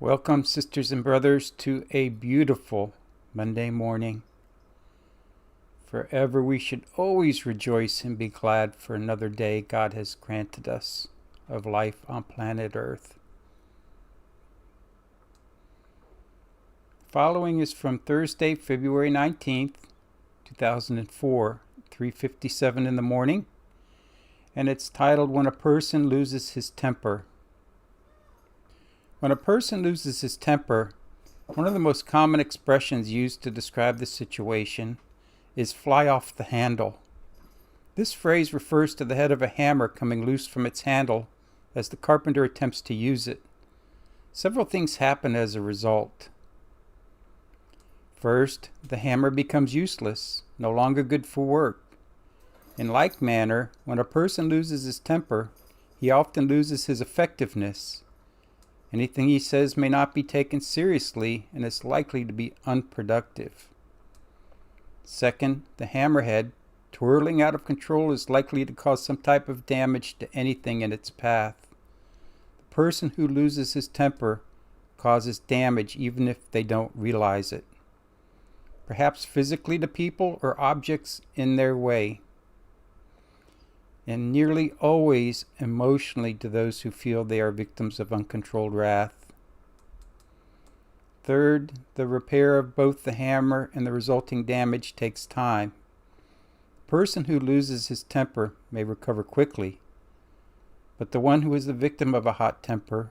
Welcome, sisters and brothers, to a beautiful Monday morning. Forever we should always rejoice and be glad for another day God has granted us of life on planet Earth. Following is from Thursday, February 19th, 2004, 3:57 in the morning, and it's titled, When a Person Loses His Temper. When a person loses his temper, one of the most common expressions used to describe the situation is fly off the handle. This phrase refers to the head of a hammer coming loose from its handle as the carpenter attempts to use it. Several things happen as a result. First, the hammer becomes useless, no longer good for work. In like manner, when a person loses his temper, he often loses his effectiveness. Anything he says may not be taken seriously and is likely to be unproductive. Second, the hammerhead, twirling out of control, is likely to cause some type of damage to anything in its path. The person who loses his temper causes damage even if they don't realize it, perhaps physically to people or objects in their way, and nearly always emotionally to those who feel they are victims of uncontrolled wrath. Third, the repair of both the hammer and the resulting damage takes time. The person who loses his temper may recover quickly, but the one who is the victim of a hot temper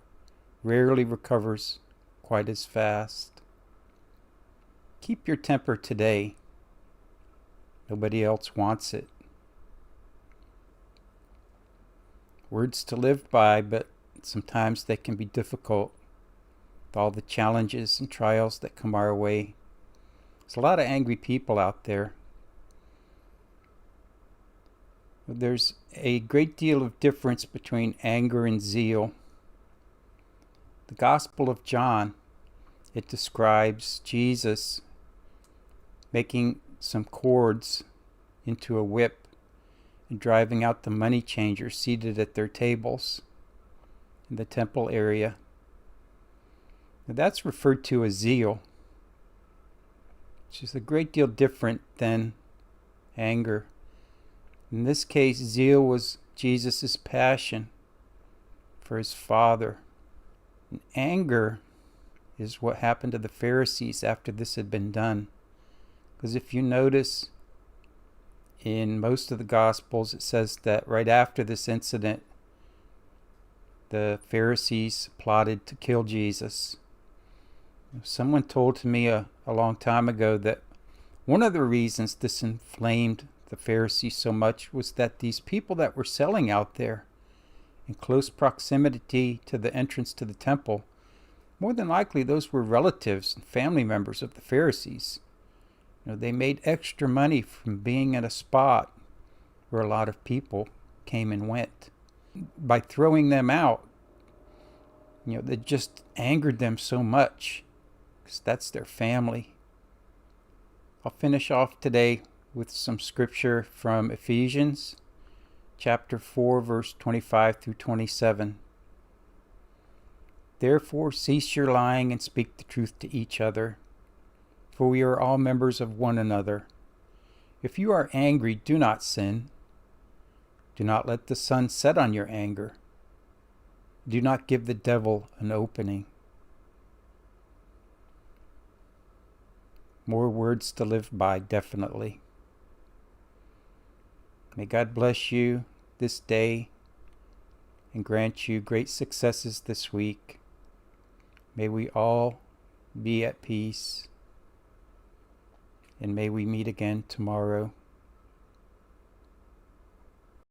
rarely recovers quite as fast. Keep your temper today. Nobody else wants it. Words to live by, but sometimes they can be difficult with all the challenges and trials that come our way. There's a lot of angry people out there. There's a great deal of difference between anger and zeal. The Gospel of John, it describes Jesus making some cords into a whip and driving out the money changers seated at their tables in the temple area. Now that's referred to as zeal, which is a great deal different than anger. In this case, zeal was Jesus' passion for his Father. And anger is what happened to the Pharisees after this had been done. Because if you notice, in most of the Gospels, it says that right after this incident, the Pharisees plotted to kill Jesus. Someone told to me a long time ago that one of the reasons this inflamed the Pharisees so much was that these people that were selling out there in close proximity to the entrance to the temple, more than likely those were relatives and family members of the Pharisees. They made extra money from being in a spot where a lot of people came and went. By throwing them out, that just angered them so much, because that's their family. I'll finish off today with some scripture from Ephesians chapter 4, verse 25 through 27. Therefore cease your lying and speak the truth to each other, for we are all members of one another. If you are angry, do not sin. Do not let the sun set on your anger. Do not give the devil an opening. More words to live by, definitely. May God bless you this day and grant you great successes this week. May we all be at peace. And may we meet again tomorrow.